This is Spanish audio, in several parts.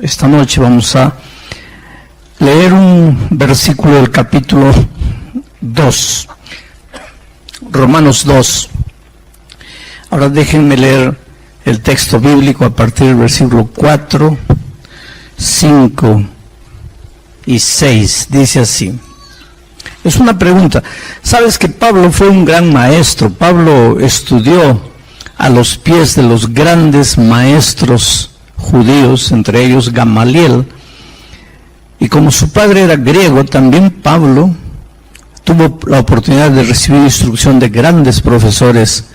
Esta noche vamos a leer un versículo del capítulo 2, Romanos 2. Ahora déjenme leer el texto bíblico a partir del versículo 4, 5 y 6. Dice así. Es una pregunta. ¿Sabes que Pablo fue un gran maestro? Pablo estudió a los pies de los grandes maestros judíos, entre ellos Gamaliel. Y como su padre era griego, también Pablo tuvo la oportunidad de recibir instrucción de grandes profesores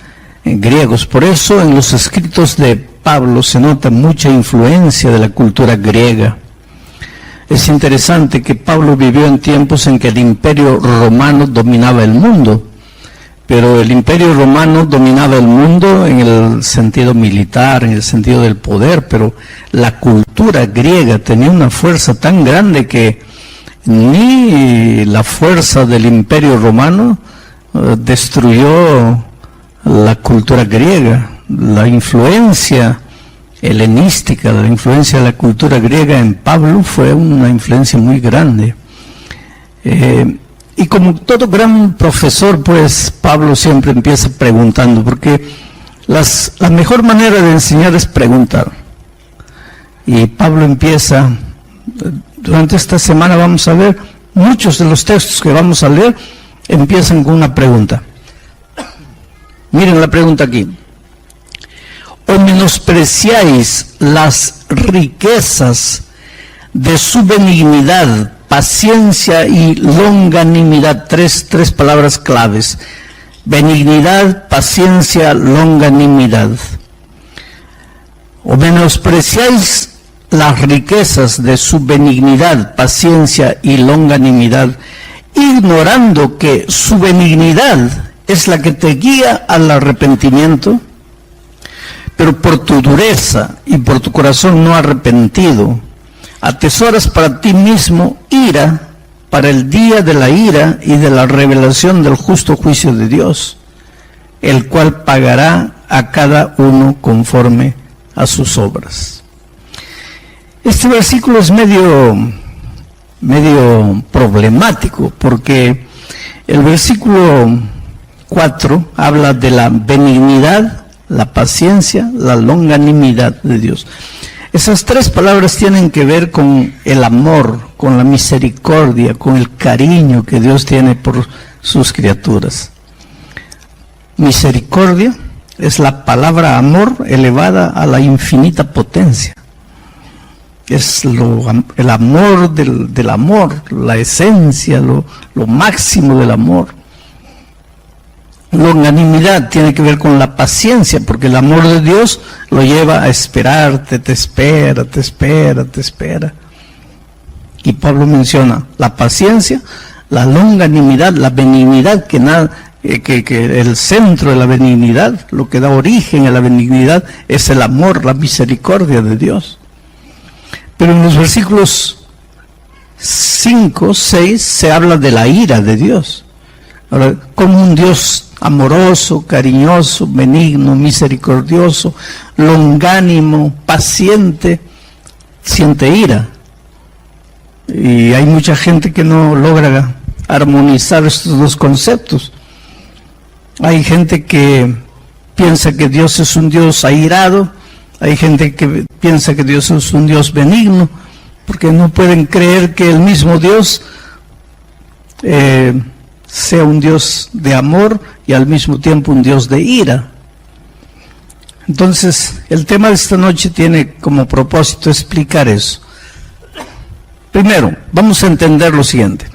griegos. Por eso en los escritos de Pablo se nota mucha influencia de la cultura griega. Es interesante que Pablo vivió en tiempos en que el imperio romano dominaba el mundo, pero el imperio romano dominaba el mundo en el sentido militar, en el sentido del poder, pero la cultura griega tenía una fuerza tan grande que ni la fuerza del imperio romano destruyó la cultura griega. La influencia helenística, la influencia de la cultura griega en Pablo fue una influencia muy grande. Y como todo gran profesor, pues Pablo siempre empieza preguntando, porque la mejor manera de enseñar es preguntar. Y Pablo empieza, durante esta semana vamos a ver, muchos de los textos que vamos a leer empiezan con una pregunta. Miren la pregunta aquí. ¿O menospreciáis las riquezas de su benignidad, paciencia y longanimidad? Tres palabras claves. Benignidad, paciencia, longanimidad. ¿O menospreciáis las riquezas de su benignidad, paciencia y longanimidad, ignorando que su benignidad es la que te guía al arrepentimiento? Pero por tu dureza y por tu corazón no arrepentido, atesoras para ti mismo ira para el día de la ira y de la revelación del justo juicio de Dios, el cual pagará a cada uno conforme a sus obras. Este versículo es medio problemático, porque el versículo 4 habla de la benignidad, la paciencia, la longanimidad de Dios. Esas tres palabras tienen que ver con el amor, con la misericordia, con el cariño que Dios tiene por sus criaturas. Misericordia es la palabra amor elevada a la infinita potencia. Es el amor del amor, la esencia, lo máximo del amor. Longanimidad tiene que ver con la paciencia, porque el amor de Dios lo lleva a esperarte, te espera. Y Pablo menciona la paciencia, la longanimidad, la benignidad, que el centro de la benignidad, lo que da origen a la benignidad, es el amor, la misericordia de Dios. Pero en los versículos 5, 6 se habla de la ira de Dios. Ahora, como un Dios amoroso, cariñoso, benigno, misericordioso, longánimo, paciente, siente ira. Y hay mucha gente que no logra armonizar estos dos conceptos. Hay gente que piensa que Dios es un Dios airado, hay gente que piensa que Dios es un Dios benigno, porque no pueden creer que el mismo Dios sea un Dios de amor y al mismo tiempo un Dios de ira. Entonces, el tema de esta noche tiene como propósito explicar eso. Primero, vamos a entender lo siguiente.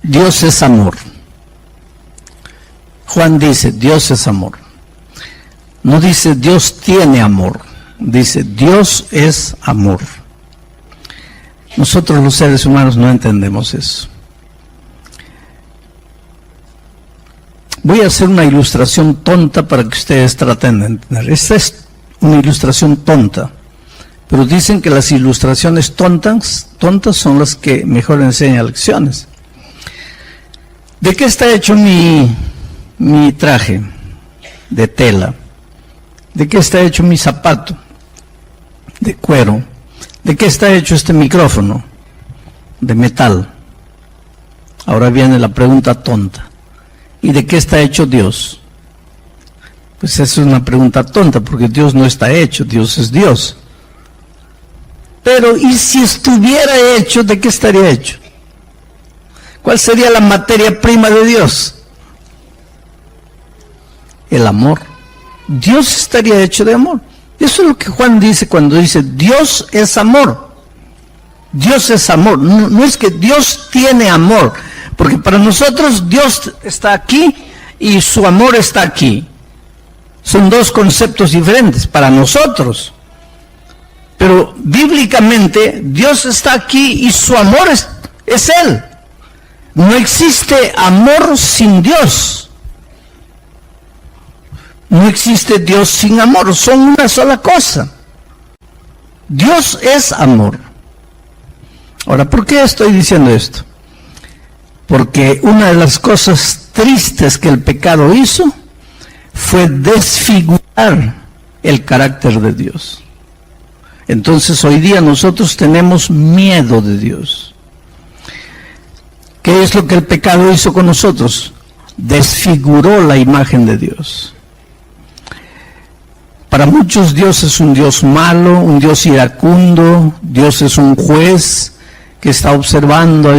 Dios es amor. Juan dice, Dios es amor. No dice Dios tiene amor, dice Dios es amor. Nosotros los seres humanos no entendemos eso. Voy a hacer una ilustración tonta para que ustedes traten de entender. Esta es una ilustración tonta, pero dicen que las ilustraciones tontas son las que mejor enseñan lecciones. ¿De qué está hecho mi traje? De tela. ¿De qué está hecho mi zapato? De cuero. ¿De qué está hecho este micrófono? De metal. Ahora viene la pregunta tonta. ¿Y de qué está hecho Dios? Pues esa es una pregunta tonta, porque Dios no está hecho, Dios es Dios. Pero, ¿y si estuviera hecho, de qué estaría hecho? ¿Cuál sería la materia prima de Dios? El amor. Dios estaría hecho de amor. Eso es lo que Juan dice cuando dice, Dios es amor. Dios es amor. No es que Dios tiene amor, porque para nosotros Dios está aquí y su amor está aquí. Son dos conceptos diferentes para nosotros. Pero bíblicamente Dios está aquí y su amor es Él. No existe amor sin Dios. No existe Dios sin amor, son una sola cosa. Dios es amor. Ahora, ¿por qué estoy diciendo esto? Porque una de las cosas tristes que el pecado hizo fue desfigurar el carácter de Dios. Entonces hoy día nosotros tenemos miedo de Dios. ¿Qué es lo que el pecado hizo con nosotros? Desfiguró la imagen de Dios. Para muchos Dios es un Dios malo, un Dios iracundo, Dios es un juez que está observando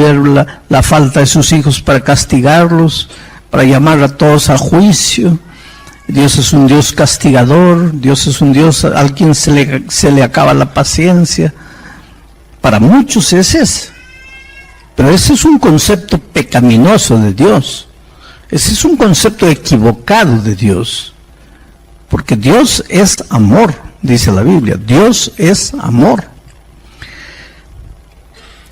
la falta de sus hijos para castigarlos, para llamar a todos a juicio. Dios es un Dios castigador, Dios es un Dios al quien se le acaba la paciencia. Para muchos es ese. Pero ese es un concepto pecaminoso de Dios. Ese es un concepto equivocado de Dios. Porque Dios es amor, dice la Biblia. Dios es amor.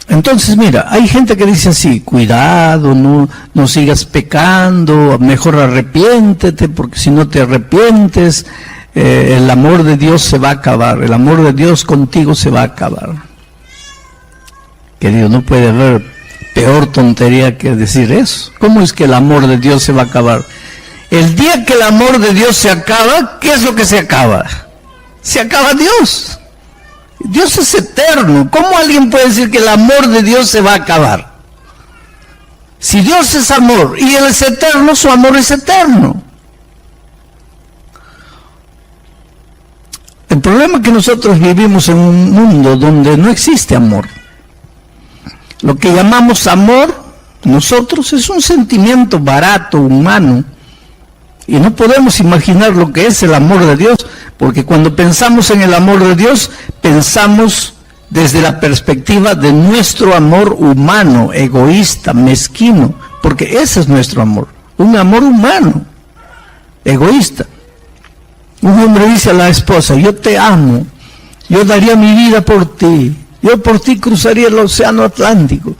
Entonces, mira, hay gente que dice así, cuidado, no sigas pecando, mejor arrepiéntete, porque si no te arrepientes, el amor de Dios se va a acabar, el amor de Dios contigo se va a acabar. Querido, no puede haber peor tontería que decir eso. ¿Cómo es que el amor de Dios se va a acabar? El día que el amor de Dios se acaba, ¿qué es lo que se acaba? Se acaba Dios. Dios es eterno. ¿Cómo alguien puede decir que el amor de Dios se va a acabar? Si Dios es amor y Él es eterno, su amor es eterno. El problema es que nosotros vivimos en un mundo donde no existe amor. Lo que llamamos amor, nosotros, es un sentimiento barato, humano. Y no podemos imaginar lo que es el amor de Dios, porque cuando pensamos en el amor de Dios, pensamos desde la perspectiva de nuestro amor humano, egoísta, mezquino, porque ese es nuestro amor, un amor humano, egoísta. Un hombre dice a la esposa, yo te amo, yo daría mi vida por ti, yo por ti cruzaría el océano Atlántico.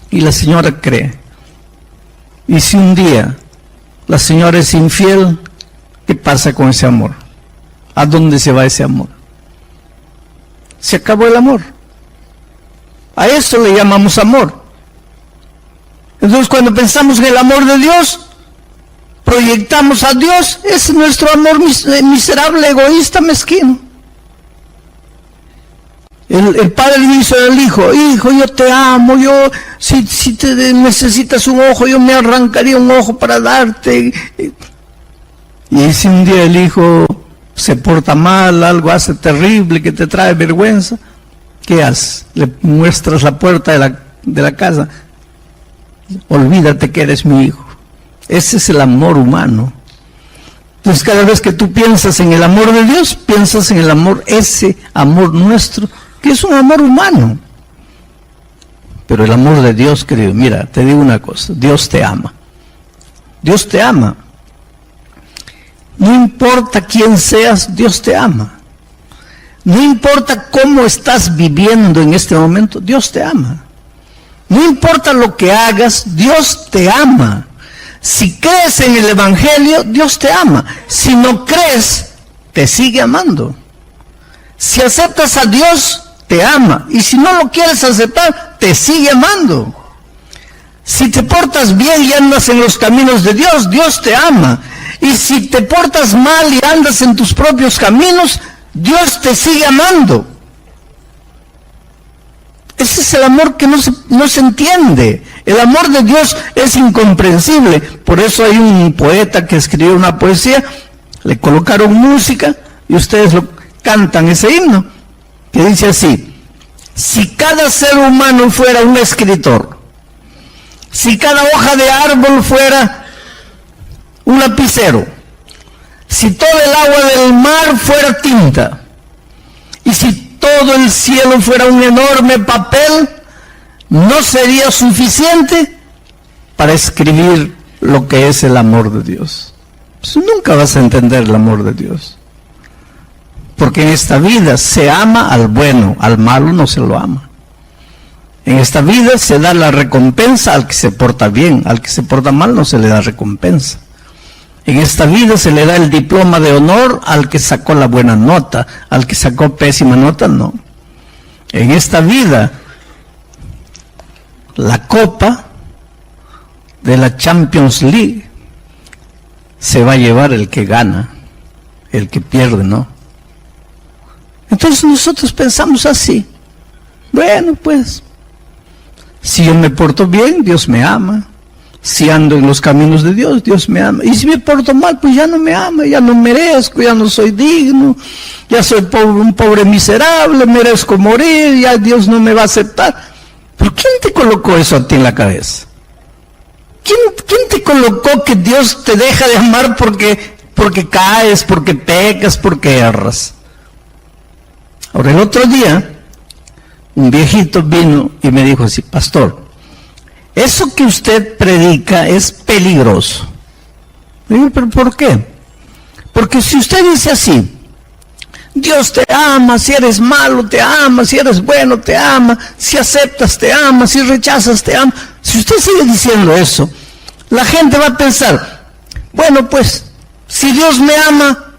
Y la señora cree. Y si un día la señora es infiel, ¿qué pasa con ese amor? ¿A dónde se va ese amor? Se acabó el amor. A eso le llamamos amor. Entonces, cuando pensamos en el amor de Dios, proyectamos a Dios, es nuestro amor miserable, egoísta, mezquino. El padre le dice al hijo, hijo, yo te amo, yo, si te necesitas un ojo, yo me arrancaría un ojo para darte. Y si un día el hijo se porta mal, algo hace terrible, que te trae vergüenza, ¿qué haces? Le muestras la puerta de la casa. Olvídate que eres mi hijo. Ese es el amor humano. Entonces, cada vez que tú piensas en el amor de Dios, piensas en el amor, ese amor nuestro, que es un amor humano. Pero el amor de Dios, querido, mira, te digo una cosa, Dios te ama. Dios te ama. No importa quién seas, Dios te ama. No importa cómo estás viviendo en este momento, Dios te ama. No importa lo que hagas, Dios te ama. Si crees en el Evangelio, Dios te ama. Si no crees, te sigue amando. Si aceptas a Dios, te ama. Y si no lo quieres aceptar, te sigue amando. Si te portas bien y andas en los caminos de Dios, Dios te ama. Y si te portas mal y andas en tus propios caminos, Dios te sigue amando. ese es el amor que no se entiende. El amor de Dios es incomprensible. Por eso hay un poeta que escribió una poesía, le colocaron música y ustedes lo cantan ese himno, que dice así: si cada ser humano fuera un escritor, si cada hoja de árbol fuera un lapicero, si todo el agua del mar fuera tinta, y si todo el cielo fuera un enorme papel, no sería suficiente para escribir lo que es el amor de Dios. Pues nunca vas a entender el amor de Dios. Porque en esta vida se ama al bueno, al malo no se lo ama. En esta vida se da la recompensa al que se porta bien, al que se porta mal no se le da recompensa. En esta vida se le da el diploma de honor al que sacó la buena nota, al que sacó pésima nota no. En esta vida la copa de la Champions League se va a llevar el que gana, el que pierde no. Entonces nosotros pensamos así: bueno, pues si yo me porto bien, Dios me ama. Si ando en los caminos de Dios, Dios me ama. Y si me porto mal, pues ya no me ama, ya no merezco, ya no soy digno, ya soy un pobre miserable, merezco morir, ya Dios no me va a aceptar. ¿Pero quién te colocó eso a ti en la cabeza? ¿Quién te colocó que Dios te deja de amar porque caes, porque pecas, porque erras? Ahora, el otro día, un viejito vino y me dijo así: pastor, eso que usted predica es peligroso. Le digo: ¿pero por qué? Porque si usted dice así: Dios te ama, si eres malo te ama, si eres bueno te ama, si aceptas te ama, si rechazas te ama. Si usted sigue diciendo eso, la gente va a pensar: bueno, pues, si Dios me ama,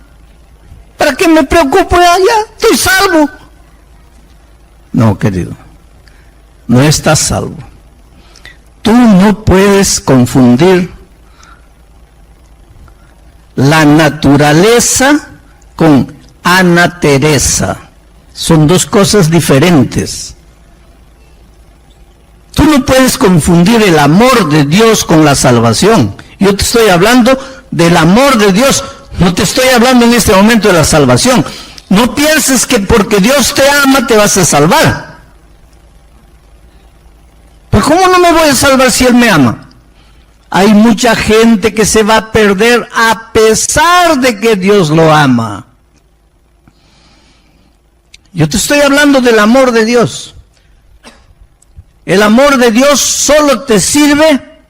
¿para qué me preocupo? Ya estoy salvo. No, querido, no estás salvo. Tú no puedes confundir la naturaleza con Ana Teresa. Son dos cosas diferentes. Tú no puedes confundir el amor de Dios con la salvación. Yo te estoy hablando del amor de Dios, no te estoy hablando en este momento de la salvación. No pienses que porque Dios te ama te vas a salvar. ¿Pero cómo no me voy a salvar si Él me ama? Hay mucha gente que se va a perder a pesar de que Dios lo ama. Yo te estoy hablando del amor de Dios. El amor de Dios solo te sirve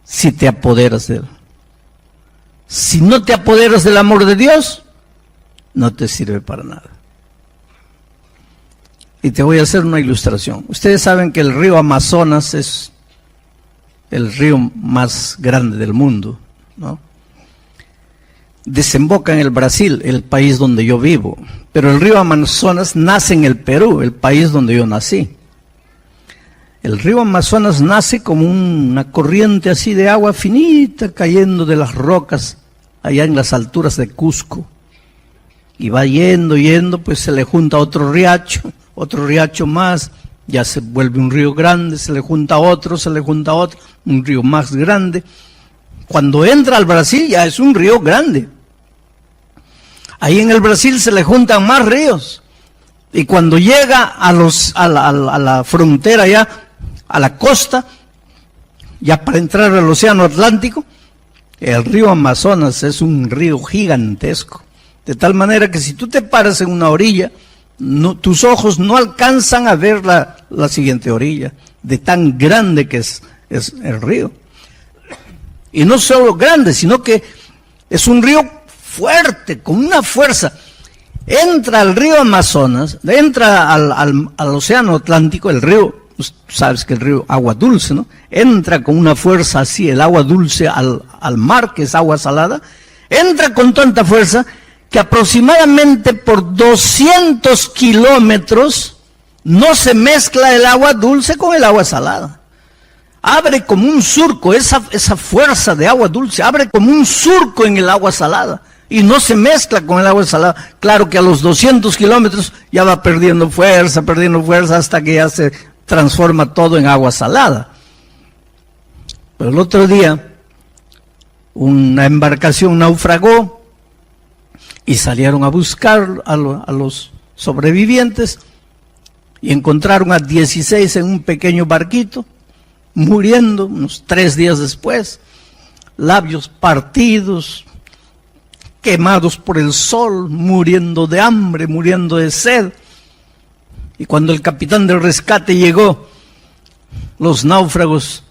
si te apoderas de Él. Si no te apoderas del amor de Dios, no te sirve para nada. Y te voy a hacer una ilustración. Ustedes saben que el río Amazonas es el río más grande del mundo, ¿no? Desemboca en el Brasil, el país donde yo vivo. Pero el río Amazonas nace en el Perú, el país donde yo nací. El río Amazonas nace como una corriente así de agua finita cayendo de las rocas allá en las alturas de Cusco. Y va yendo, pues se le junta otro riacho más, ya se vuelve un río grande, se le junta otro, un río más grande. Cuando entra al Brasil ya es un río grande. Ahí en el Brasil se le juntan más ríos. Y cuando llega a la frontera ya, a la costa, ya para entrar al océano Atlántico, el río Amazonas es un río gigantesco. De tal manera que si tú te paras en una orilla, tus ojos no alcanzan a ver la siguiente orilla, de tan grande que es el río. Y no solo grande, sino que es un río fuerte, con una fuerza. Entra al río Amazonas, entra al océano Atlántico, el río, tú sabes que el río agua dulce, ¿no? Entra con una fuerza así, el agua dulce al mar, que es agua salada, entra con tanta fuerza que aproximadamente por 200 kilómetros no se mezcla el agua dulce con el agua salada. Abre como un surco, esa fuerza de agua dulce, abre como un surco en el agua salada. y no se mezcla con el agua salada. Claro que a los 200 kilómetros ya va perdiendo fuerza, hasta que ya se transforma todo en agua salada. Pero el otro día, una embarcación naufragó y salieron a buscar a los sobrevivientes y encontraron a 16 en un pequeño barquito, muriendo unos 3 días después, labios partidos, quemados por el sol, muriendo de hambre, muriendo de sed. Y cuando el capitán del rescate llegó, los náufragos,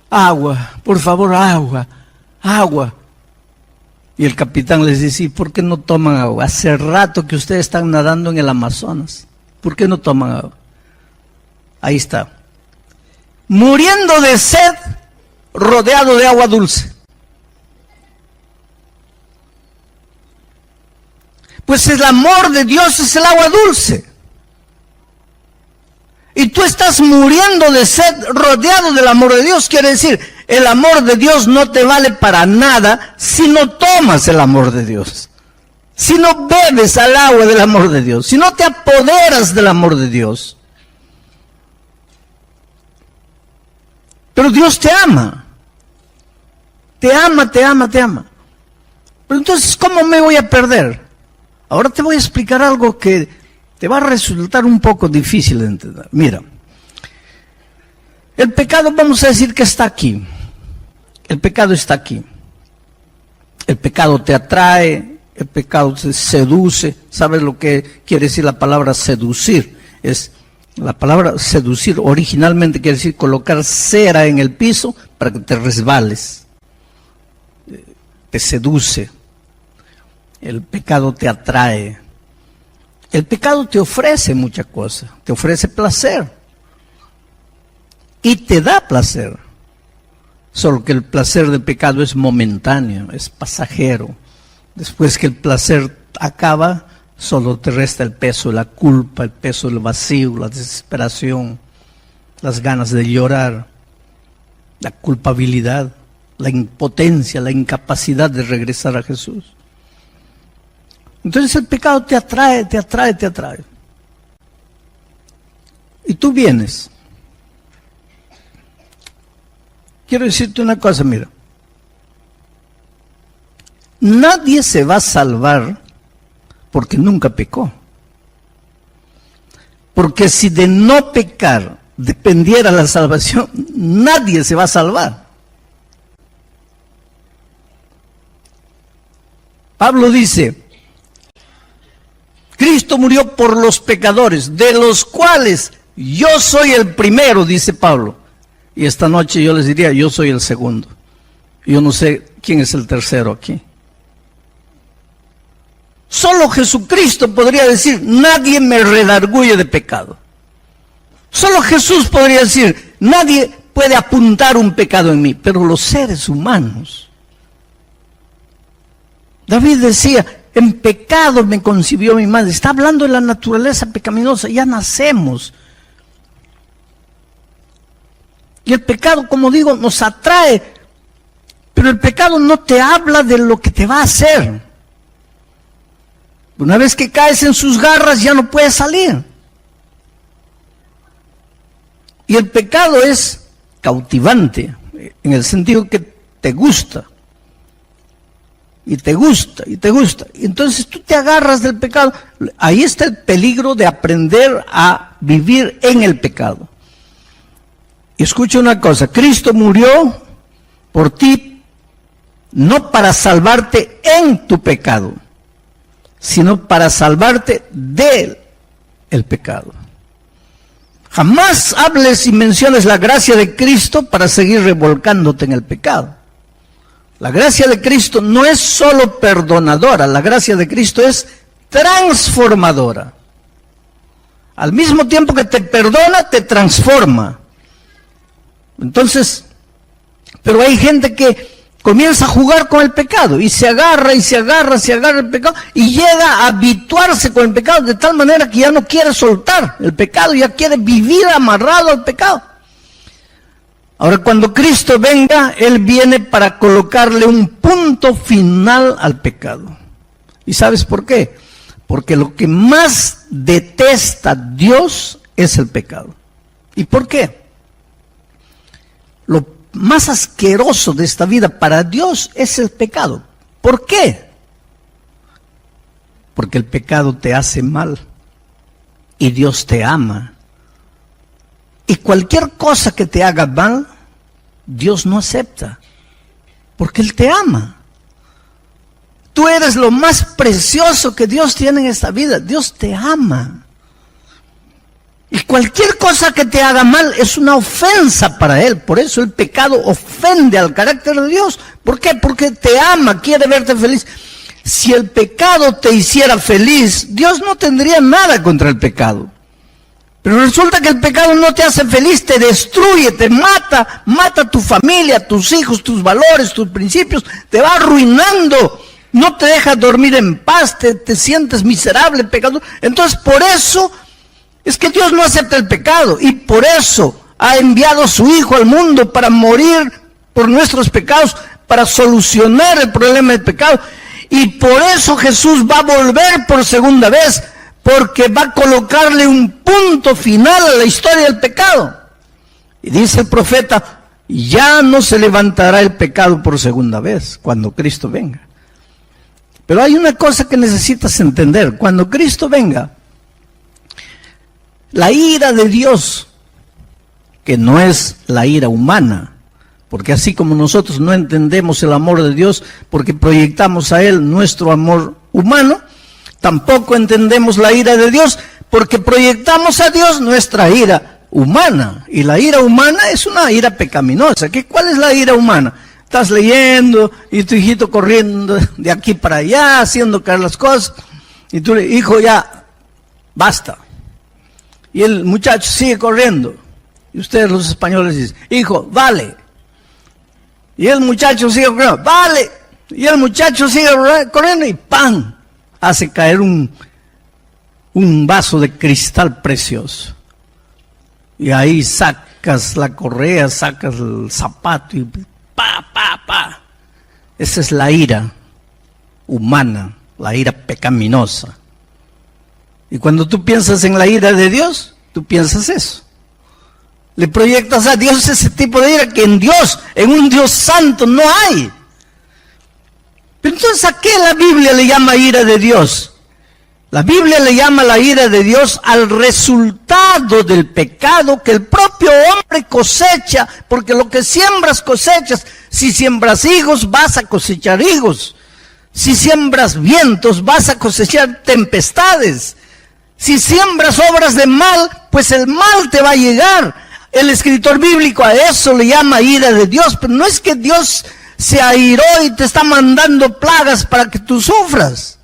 agua, por favor, agua, agua. Y el capitán les dice, ¿y por qué no toman agua? Hace rato que ustedes están nadando en el Amazonas. ¿Por qué no toman agua? Ahí está. Muriendo de sed, rodeado de agua dulce. Pues el amor de Dios es el agua dulce. Y tú estás muriendo de sed, rodeado del amor de Dios. Quiere decir, el amor de Dios no te vale para nada si no tomas el amor de Dios. Si no bebes al agua del amor de Dios. Si no te apoderas del amor de Dios. Pero Dios te ama. Te ama, te ama, te ama. Pero entonces, ¿cómo me voy a perder? Ahora te voy a explicar algo que te va a resultar un poco difícil de entender. Mira, el pecado, vamos a decir que está aquí. El pecado está aquí. El pecado te atrae, el pecado te seduce. ¿Sabes lo que quiere decir la palabra seducir? La palabra seducir originalmente quiere decir colocar cera en el piso para que te resbales. Te seduce. El pecado te atrae. El pecado te ofrece muchas cosas. Te ofrece placer. Y te da placer. Solo que el placer del pecado es momentáneo, es pasajero. Después que el placer acaba, solo te resta el peso de la culpa, el peso del vacío, la desesperación, las ganas de llorar, la culpabilidad, la impotencia, la incapacidad de regresar a Jesús. Entonces el pecado te atrae, te atrae, te atrae. Y tú vienes. Quiero decirte una cosa, mira. Nadie se va a salvar porque nunca pecó. Porque si de no pecar dependiera la salvación, nadie se va a salvar. Pablo dice, Cristo murió por los pecadores, de los cuales yo soy el primero, dice Pablo. Y esta noche yo les diría, yo soy el segundo. Yo no sé quién es el tercero aquí. Solo Jesucristo podría decir, nadie me redarguye de pecado. Solo Jesús podría decir, nadie puede apuntar un pecado en mí, pero los seres humanos. David decía, en pecado me concibió mi madre. Está hablando de la naturaleza pecaminosa, ya nacemos. Y el pecado, como digo, nos atrae, pero el pecado no te habla de lo que te va a hacer. Una vez que caes en sus garras ya no puedes salir. Y el pecado es cautivante, en el sentido que te gusta. Y te gusta, y te gusta. Y entonces tú te agarras del pecado. Ahí está el peligro de aprender a vivir en el pecado. Y escucha una cosa, Cristo murió por ti, no para salvarte en tu pecado, sino para salvarte del pecado. Jamás hables y menciones la gracia de Cristo para seguir revolcándote en el pecado. La gracia de Cristo no es solo perdonadora, la gracia de Cristo es transformadora. Al mismo tiempo que te perdona, te transforma. Entonces, pero hay gente que comienza a jugar con el pecado y se agarra el pecado y llega a habituarse con el pecado de tal manera que ya no quiere soltar el pecado, ya quiere vivir amarrado al pecado. Ahora, cuando Cristo venga, Él viene para colocarle un punto final al pecado. ¿Y sabes por qué? Porque lo que más detesta Dios es el pecado. ¿Y por qué? Lo más asqueroso de esta vida para Dios es el pecado. ¿Por qué? Porque el pecado te hace mal y Dios te ama. Y cualquier cosa que te haga mal, Dios no acepta, porque Él te ama. Tú eres lo más precioso que Dios tiene en esta vida. Dios te ama. Y cualquier cosa que te haga mal es una ofensa para Él. Por eso el pecado ofende al carácter de Dios. ¿Por qué? Porque te ama, quiere verte feliz. Si el pecado te hiciera feliz, Dios no tendría nada contra el pecado. Pero resulta que el pecado no te hace feliz, te destruye, te mata, mata a tu familia, a tus hijos, tus valores, tus principios, te va arruinando, no te deja dormir en paz, te sientes miserable, pecador. Entonces por eso es que Dios no acepta el pecado y por eso ha enviado a su Hijo al mundo para morir por nuestros pecados, para solucionar el problema del pecado. Y por eso Jesús va a volver por segunda vez, porque va a colocarle un punto final a la historia del pecado. Y dice el profeta, ya no se levantará el pecado por segunda vez, cuando Cristo venga. Pero hay una cosa que necesitas entender, cuando Cristo venga, la ira de Dios, que no es la ira humana, porque así como nosotros no entendemos el amor de Dios, porque proyectamos a Él nuestro amor humano, tampoco entendemos la ira de Dios porque proyectamos a Dios nuestra ira humana. Y la ira humana es una ira pecaminosa. ¿Cuál es la ira humana? Estás leyendo y tu hijito corriendo de aquí para allá, haciendo caer las cosas. Y tú le dices, hijo, ya, basta. Y el muchacho sigue corriendo. Y ustedes los españoles dicen, hijo, vale. Y el muchacho sigue corriendo, vale. Y el muchacho sigue corriendo y ¡pam! Hace caer un vaso de cristal precioso. Y ahí sacas la correa, sacas el zapato y pa. Esa es la ira humana, la ira pecaminosa. Y cuando tú piensas en la ira de Dios, tú piensas eso. Le proyectas a Dios ese tipo de ira que en Dios, en un Dios santo, no hay. Pero entonces, ¿a qué la Biblia le llama ira de Dios? La Biblia le llama la ira de Dios al resultado del pecado que el propio hombre cosecha, porque lo que siembras cosechas. Si siembras higos, vas a cosechar higos. Si siembras vientos, vas a cosechar tempestades. Si siembras obras de mal, pues el mal te va a llegar. El escritor bíblico a eso le llama ira de Dios, pero no es que Dios se airó y te está mandando plagas para que tú sufras.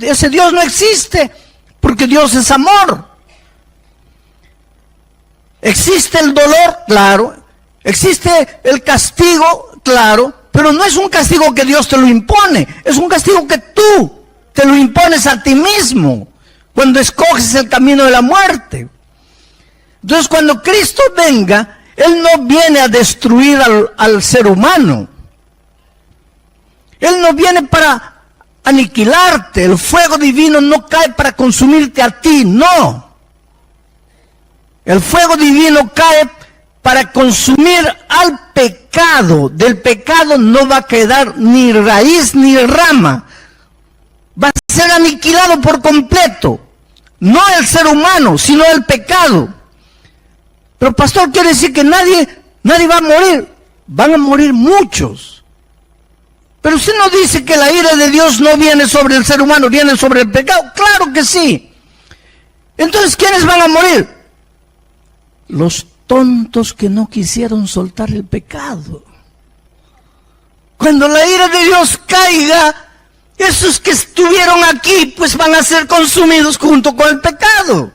Ese Dios no existe, porque Dios es amor. ¿Existe el dolor? Claro. ¿Existe el castigo? Claro. Pero no es un castigo que Dios te lo impone, es un castigo que tú te lo impones a ti mismo, cuando escoges el camino de la muerte. Entonces, cuando Cristo venga, Él no viene a destruir al ser humano. Él no viene para aniquilarte. El fuego divino no cae para consumirte a ti, no. El fuego divino cae para consumir al pecado. Del pecado no va a quedar ni raíz ni rama. Va a ser aniquilado por completo. No el ser humano, sino el pecado. Pero pastor, quiere decir que nadie va a morir. Van a morir muchos. Pero usted no dice que la ira de Dios no viene sobre el ser humano, viene sobre el pecado. Claro que sí. Entonces, ¿quiénes van a morir? Los tontos que no quisieron soltar el pecado. Cuando la ira de Dios caiga, esos que estuvieron aquí, pues van a ser consumidos junto con el pecado.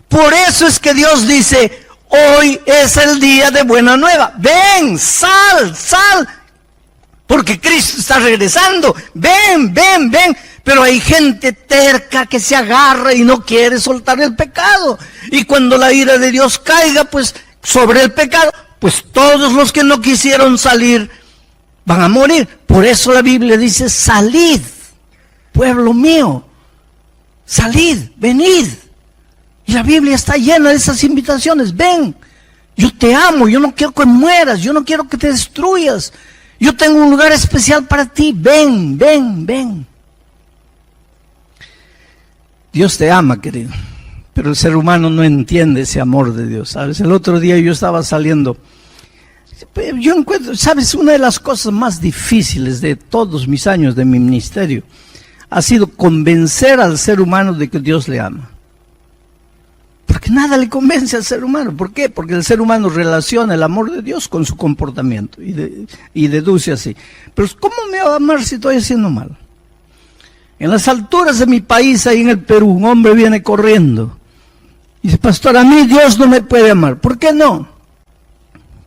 Por eso es que Dios dice, hoy es el día de buena nueva. Ven, sal. Porque Cristo está regresando. Ven. Pero hay gente terca que se agarra y no quiere soltar el pecado. Y cuando la ira de Dios caiga, pues sobre el pecado, pues todos los que no quisieron salir van a morir. Por eso la Biblia dice, salid, pueblo mío, salid, venid. Y la Biblia está llena de esas invitaciones. Ven, yo te amo, yo no quiero que mueras, yo no quiero que te destruyas. Yo tengo un lugar especial para ti. Ven, ven, ven. Dios te ama, querido. Pero el ser humano no entiende ese amor de Dios, ¿sabes? El otro día yo estaba saliendo. Yo encuentro, ¿sabes? Una de las cosas más difíciles de todos mis años de mi ministerio ha sido convencer al ser humano de que Dios le ama. Porque nada le convence al ser humano. ¿Por qué? Porque el ser humano relaciona el amor de Dios con su comportamiento y deduce así. Pero ¿cómo me va a amar si estoy haciendo mal? En las alturas de mi país, ahí en el Perú, un hombre viene corriendo. Y dice, pastor, a mí Dios no me puede amar. ¿Por qué no?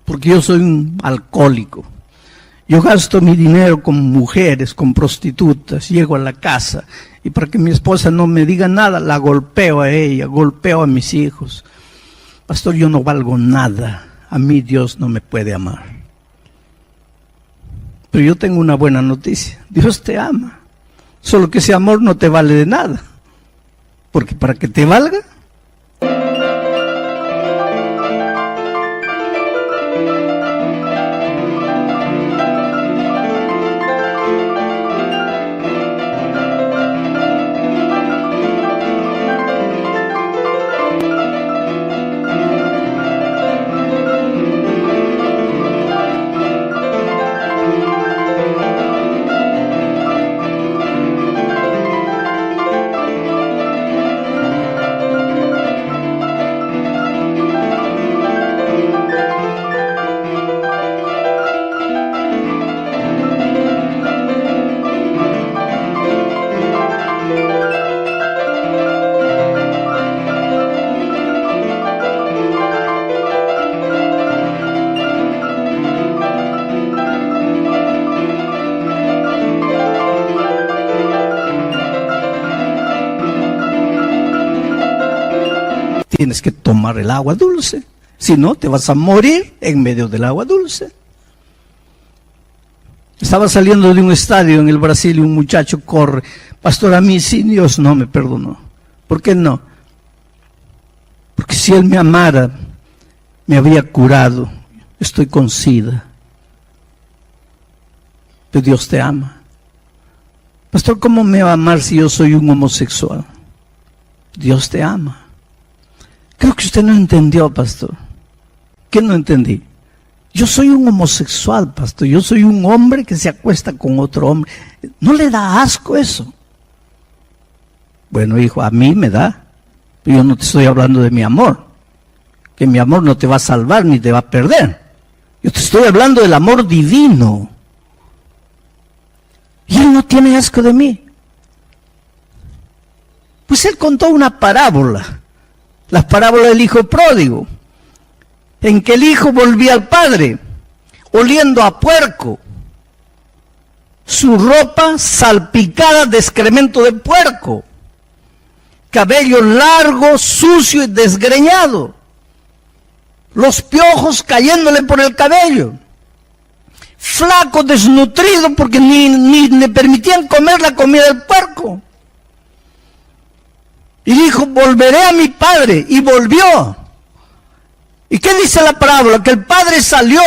Porque yo soy un alcohólico. Yo gasto mi dinero con mujeres, con prostitutas, llego a la casa y para que mi esposa no me diga nada, la golpeo a ella, golpeo a mis hijos. Pastor, yo no valgo nada, a mí Dios no me puede amar. Pero yo tengo una buena noticia, Dios te ama, solo que ese amor no te vale de nada, porque para que te valga, tienes que tomar el agua dulce, si no te vas a morir en medio del agua dulce. Estaba saliendo de un estadio en el Brasil y un muchacho corre, pastor, a mí sí Dios no me perdonó. ¿Por qué no? Porque si Él me amara, me habría curado, estoy con SIDA. Pero Dios te ama. Pastor, ¿cómo me va a amar si yo soy un homosexual? Dios te ama. Creo que usted no entendió, pastor. ¿Qué no entendí? Yo soy un homosexual, pastor. Yo soy un hombre que se acuesta con otro hombre. ¿No le da asco eso? Bueno, hijo, a mí me da. Pero yo no te estoy hablando de mi amor. Que mi amor no te va a salvar ni te va a perder. Yo te estoy hablando del amor divino. Y Él no tiene asco de mí. Pues Él contó una parábola. La parábola del hijo pródigo, en que el hijo volvía al padre, oliendo a puerco, su ropa salpicada de excremento de puerco, cabello largo, sucio y desgreñado, los piojos cayéndole por el cabello, flaco, desnutrido, porque ni le permitían comer la comida del puerco. Y dijo, volveré a mi padre, y volvió. ¿Y qué dice la parábola? Que el padre salió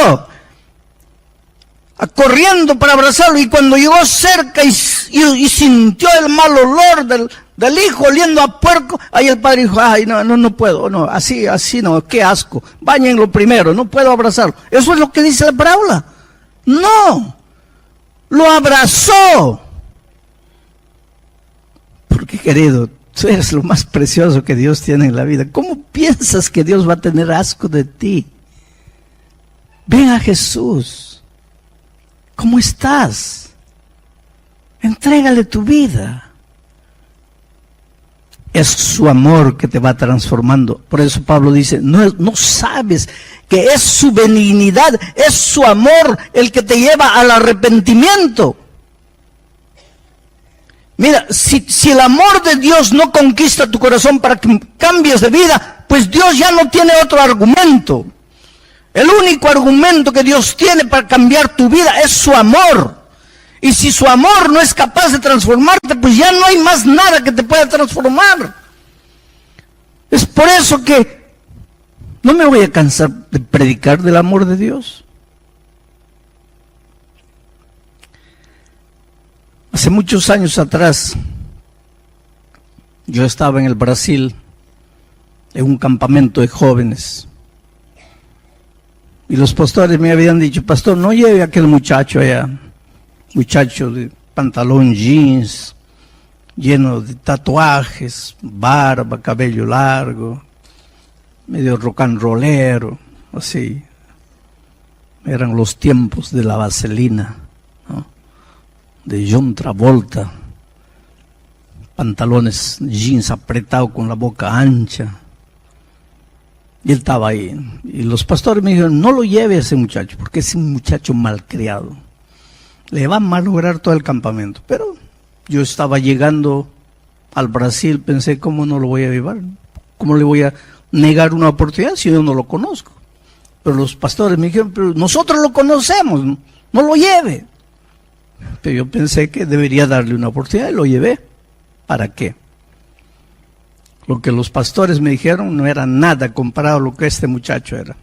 corriendo para abrazarlo, y cuando llegó cerca y sintió el mal olor del hijo oliendo a puerco, ahí el padre dijo, ay, no puedo, no, así no, qué asco, báñenlo primero, no puedo abrazarlo. Eso es lo que dice la parábola. No, lo abrazó. Porque, querido, tú eres lo más precioso que Dios tiene en la vida. ¿Cómo piensas que Dios va a tener asco de ti? Ven a Jesús. ¿Cómo estás? Entrégale tu vida. Es su amor que te va transformando. Por eso Pablo dice, no sabes que es su benignidad, es su amor el que te lleva al arrepentimiento. Mira, si el amor de Dios no conquista tu corazón para que cambies de vida, pues Dios ya no tiene otro argumento. El único argumento que Dios tiene para cambiar tu vida es su amor. Y si su amor no es capaz de transformarte, pues ya no hay más nada que te pueda transformar. Es por eso que no me voy a cansar de predicar del amor de Dios. Hace muchos años atrás, yo estaba en el Brasil, en un campamento de jóvenes. Y los pastores me habían dicho, pastor, no lleve a aquel muchacho allá, muchacho de pantalón jeans, lleno de tatuajes, barba, cabello largo, medio rock and rollero, así. Eran los tiempos de la vaselina, ¿no? De John Travolta, pantalones jeans apretados con la boca ancha. Y él estaba ahí. Y los pastores me dijeron, no lo lleve a ese muchacho, porque es un muchacho malcriado. Le va a malograr todo el campamento. Pero yo estaba llegando al Brasil, pensé, ¿cómo no lo voy a llevar? ¿Cómo le voy a negar una oportunidad si yo no lo conozco? Pero los pastores me dijeron, pero nosotros lo conocemos, no lo lleve. Pero yo pensé que debería darle una oportunidad y lo llevé. ¿Para qué? Lo que los pastores me dijeron no era nada comparado a lo que este muchacho era.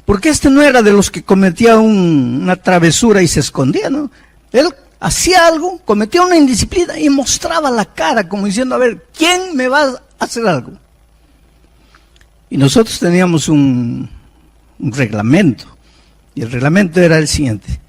Porque este no era de los que cometía una travesura y se escondía, ¿no? Él hacía algo, cometía una indisciplina y mostraba la cara como diciendo, a ver, ¿quién me va a hacer algo? Y nosotros teníamos un reglamento, y el reglamento era el siguiente.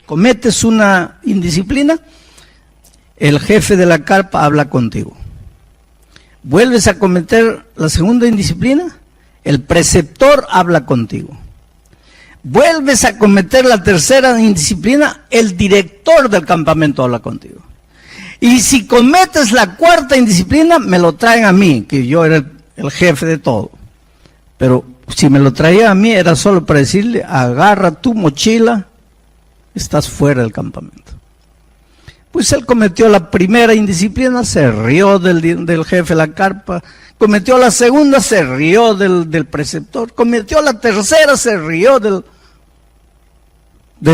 Cometes una indisciplina, el jefe de la carpa habla contigo. Vuelves a cometer la segunda indisciplina, el preceptor habla contigo. Vuelves a cometer la tercera indisciplina, el director del campamento habla contigo. Y si cometes la cuarta indisciplina, me lo traen a mí, que yo era el jefe de todo. Pero si me lo traía a mí, era solo para decirle, agarra tu mochila, estás fuera del campamento. Pues él cometió la primera indisciplina, se rió del jefe de la carpa. Cometió la segunda, se rió del preceptor. Cometió la tercera, se rió del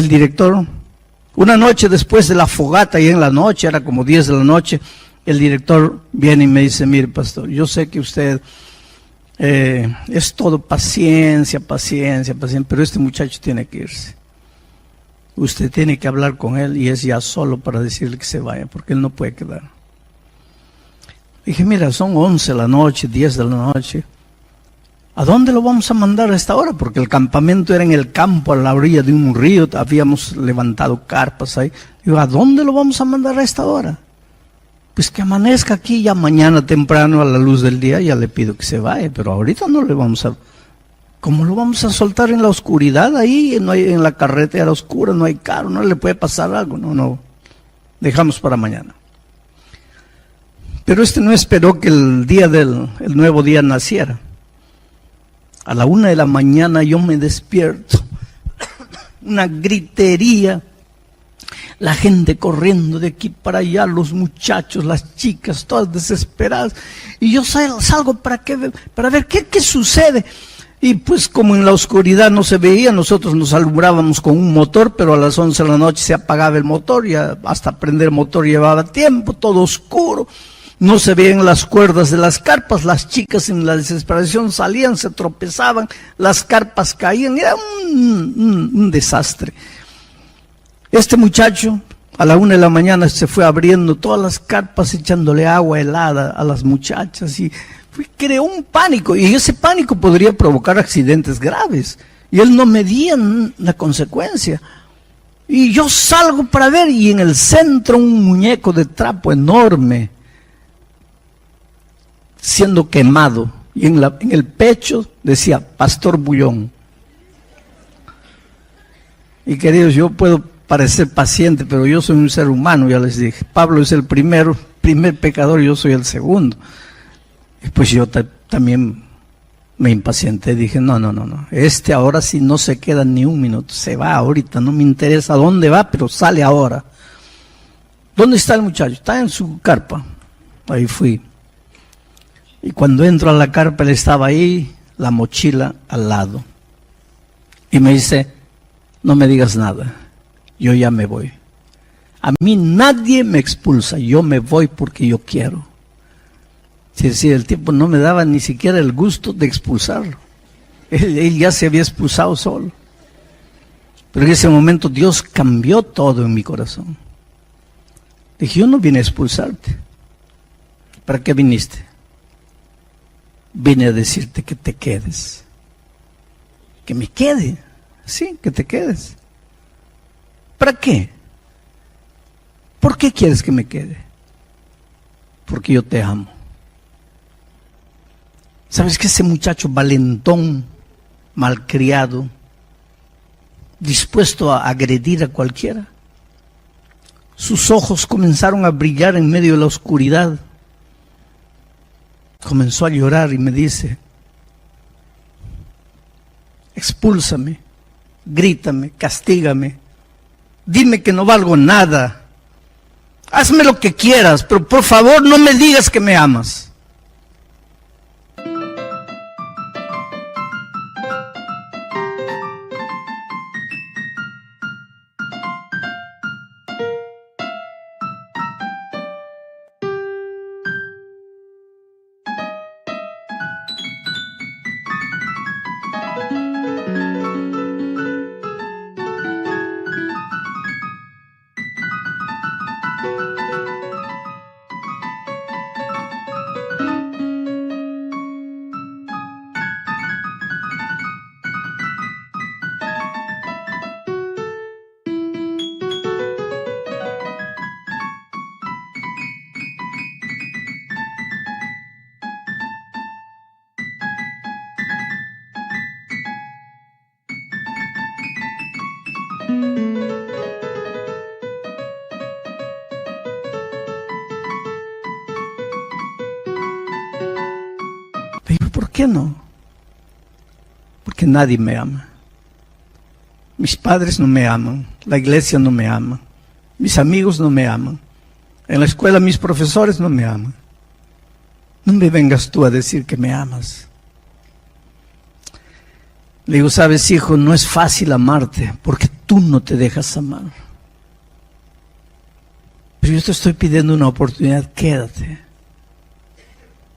director. Una noche después de la fogata, y en la noche, era como 10 de la noche, el director viene y me dice, mire pastor, yo sé que usted es todo paciencia, pero este muchacho tiene que irse. Usted tiene que hablar con él y es ya solo para decirle que se vaya, porque él no puede quedar. Dije, mira, son 11 de la noche, 10 de la noche. ¿A dónde lo vamos a mandar a esta hora? Porque el campamento era en el campo, a la orilla de un río, habíamos levantado carpas ahí. Digo, ¿a dónde lo vamos a mandar a esta hora? Pues que amanezca aquí, ya mañana temprano a la luz del día, ya le pido que se vaya, pero ahorita no le vamos a... ¿Cómo lo vamos a soltar en la oscuridad ahí? No hay, en la carretera oscura, no hay carro, no le puede pasar algo. No, dejamos para mañana. Pero no esperó que el nuevo día naciera. A la 1 de la mañana yo me despierto, una gritería, la gente corriendo de aquí para allá, los muchachos, las chicas, todas desesperadas. Y yo salgo para ver qué sucede. Y pues como en la oscuridad no se veía, nosotros nos alumbrábamos con un motor, pero a las 11 de la noche se apagaba el motor, y hasta prender el motor llevaba tiempo, todo oscuro. No se veían las cuerdas de las carpas, las chicas en la desesperación salían, se tropezaban, las carpas caían, era un desastre. Este muchacho a la 1 de la mañana se fue abriendo todas las carpas, echándole agua helada a las muchachas y creó un pánico, y ese pánico podría provocar accidentes graves, y él no medía la consecuencia. Y yo salgo para ver, y en el centro un muñeco de trapo enorme, siendo quemado, y en el pecho decía Pastor Bullón. Y queridos, yo puedo parecer paciente, pero yo soy un ser humano, ya les dije. Pablo es el primer pecador, yo soy el segundo. Y pues yo también me impacienté, dije, no, ahora sí no se queda ni un minuto, se va ahorita, no me interesa dónde va, pero sale ahora. ¿Dónde está el muchacho? Está en su carpa. Ahí fui. Y cuando entro a la carpa, él estaba ahí, la mochila al lado. Y me dice, no me digas nada, yo ya me voy. A mí nadie me expulsa, yo me voy porque yo quiero. Sí, el tipo no me daba ni siquiera el gusto de expulsarlo. Él ya se había expulsado solo. Pero en ese momento Dios cambió todo en mi corazón. Dije, yo no vine a expulsarte. ¿Para qué viniste? Vine a decirte que te quedes. Que me quede. Sí, que te quedes. ¿Para qué? ¿Por qué quieres que me quede? Porque yo te amo. ¿Sabes que ese muchacho valentón, malcriado, dispuesto a agredir a cualquiera? Sus ojos comenzaron a brillar en medio de la oscuridad. Comenzó a llorar y me dice, expúlsame, grítame, castígame, dime que no valgo nada, hazme lo que quieras, pero por favor no me digas que me amas. ¿Por qué no? Porque nadie me ama. Mis padres no me aman, la iglesia no me ama, mis amigos no me aman, en la escuela mis profesores no me aman. No me vengas tú a decir que me amas. Le digo, sabes, hijo, no es fácil amarte porque tú no te dejas amar. Pero yo te estoy pidiendo una oportunidad, quédate.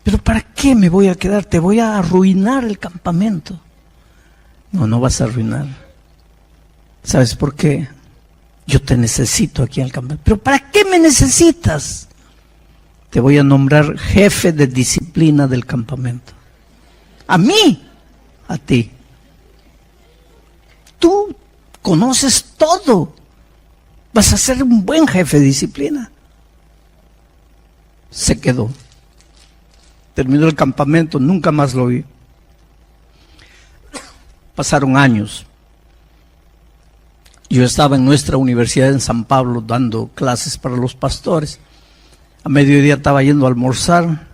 ¿Pero para qué me voy a quedar? Te voy a arruinar el campamento. No, no vas a arruinar. ¿Sabes por qué? Yo te necesito aquí en el campamento. ¿Pero para qué me necesitas? Te voy a nombrar jefe de disciplina del campamento. ¿A mí? A ti. Tú conoces todo. Vas a ser un buen jefe de disciplina. Se quedó. Terminó el campamento, nunca más lo vi. Pasaron años. Yo estaba en nuestra universidad en San Pablo dando clases para los pastores. A mediodía estaba yendo a almorzar.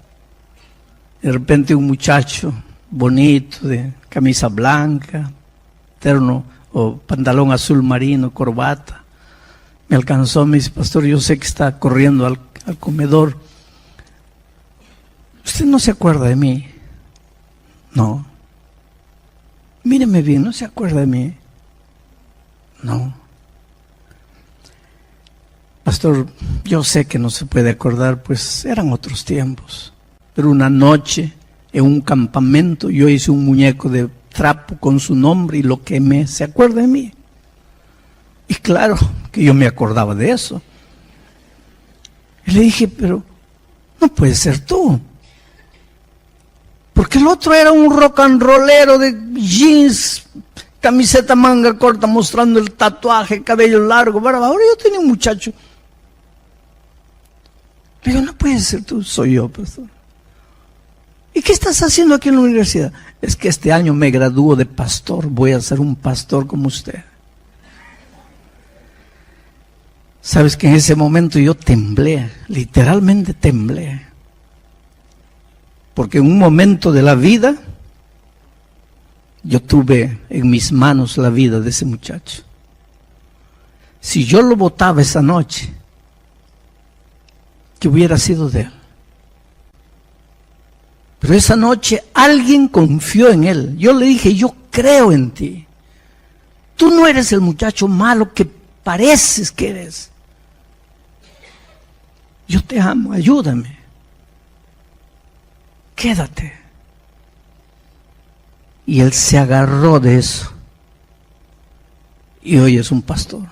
De repente un muchacho bonito, de camisa blanca, terno o pantalón azul marino, corbata, me alcanzó, me dice, pastor, yo sé que está corriendo al comedor. ¿Usted no se acuerda de mí? No. Míreme bien, ¿no se acuerda de mí? No. Pastor, yo sé que no se puede acordar, pues eran otros tiempos. Pero una noche en un campamento yo hice un muñeco de trapo con su nombre y lo quemé. ¿Se acuerda de mí? Y claro que yo me acordaba de eso. Y le dije, pero no puede ser tú. Porque el otro era un rock and rollero de jeans, camiseta manga corta mostrando el tatuaje, cabello largo, barba. Ahora yo tenía un muchacho. Le digo, no puede ser tú, soy yo, pastor. ¿Y qué estás haciendo aquí en la universidad? Es que este año me gradúo de pastor, voy a ser un pastor como usted. Sabes que en ese momento yo temblé, literalmente temblé. Porque en un momento de la vida, yo tuve en mis manos la vida de ese muchacho. Si yo lo botaba esa noche, ¿qué hubiera sido de él? Pero esa noche alguien confió en él. Yo le dije, yo creo en ti. Tú no eres el muchacho malo que pareces que eres. Yo te amo, ayúdame. Quédate. Y él se agarró de eso. Y hoy es un pastor.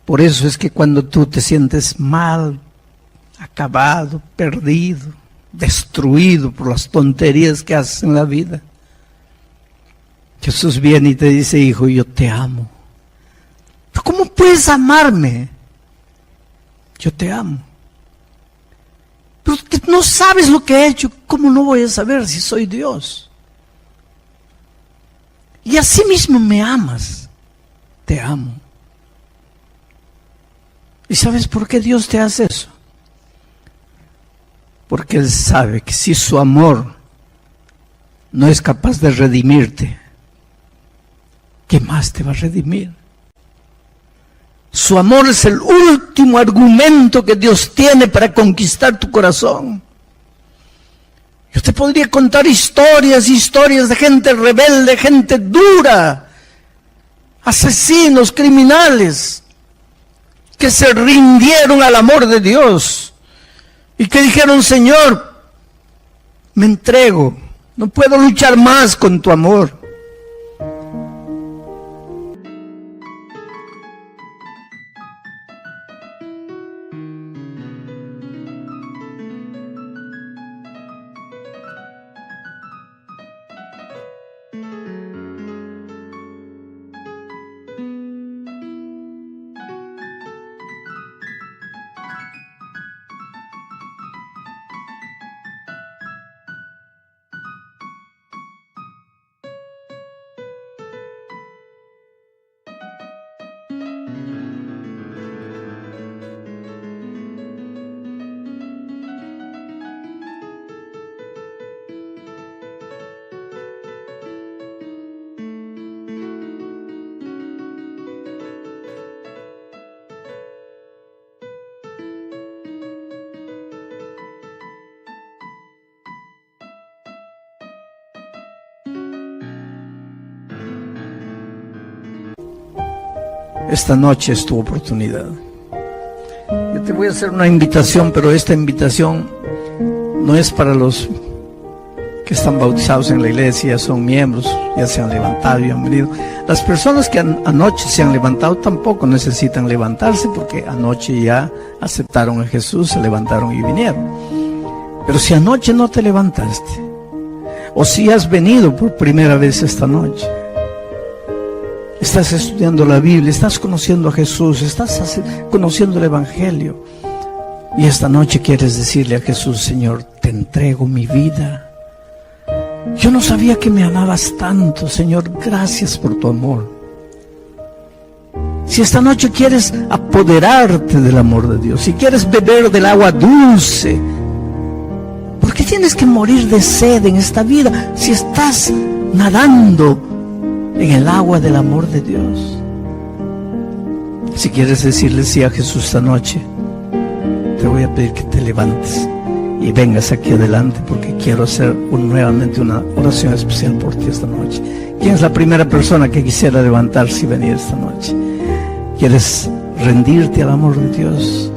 Por eso es que cuando tú te sientes mal, acabado, perdido, destruido por las tonterías que haces en la vida, Jesús viene y te dice, hijo, yo te amo. ¿Pero cómo puedes amarme? Yo te amo. Pero no sabes lo que he hecho. ¿Cómo no voy a saber si soy Dios? Y así mismo me amas. Te amo. ¿Y sabes por qué Dios te hace eso? Porque Él sabe que si su amor no es capaz de redimirte, ¿qué más te va a redimir? Su amor es el último argumento que Dios tiene para conquistar tu corazón. Yo te podría contar historias de gente rebelde, gente dura, asesinos, criminales, que se rindieron al amor de Dios y que dijeron, Señor, me entrego, no puedo luchar más con tu amor. Esta noche es tu oportunidad. Yo te voy a hacer una invitación, pero esta invitación no es para los que están bautizados en la iglesia, son miembros, ya se han levantado y han venido. Las personas que anoche se han levantado tampoco necesitan levantarse, porque anoche ya aceptaron a Jesús, se levantaron y vinieron. Pero si anoche no te levantaste, o si has venido por primera vez esta noche, estás estudiando la Biblia, estás conociendo a Jesús, estás conociendo el Evangelio, y esta noche quieres decirle a Jesús, Señor, te entrego mi vida. Yo no sabía que me amabas tanto, Señor, gracias por tu amor. Si esta noche quieres apoderarte del amor de Dios, si quieres beber del agua dulce, ¿por qué tienes que morir de sed en esta vida si estás nadando en el agua del amor de Dios? Si quieres decirle sí a Jesús esta noche, te voy a pedir que te levantes y vengas aquí adelante, porque quiero hacer nuevamente una oración especial por ti esta noche. ¿Quién es la primera persona que quisiera levantarse y venir esta noche? ¿Quieres rendirte al amor de Dios?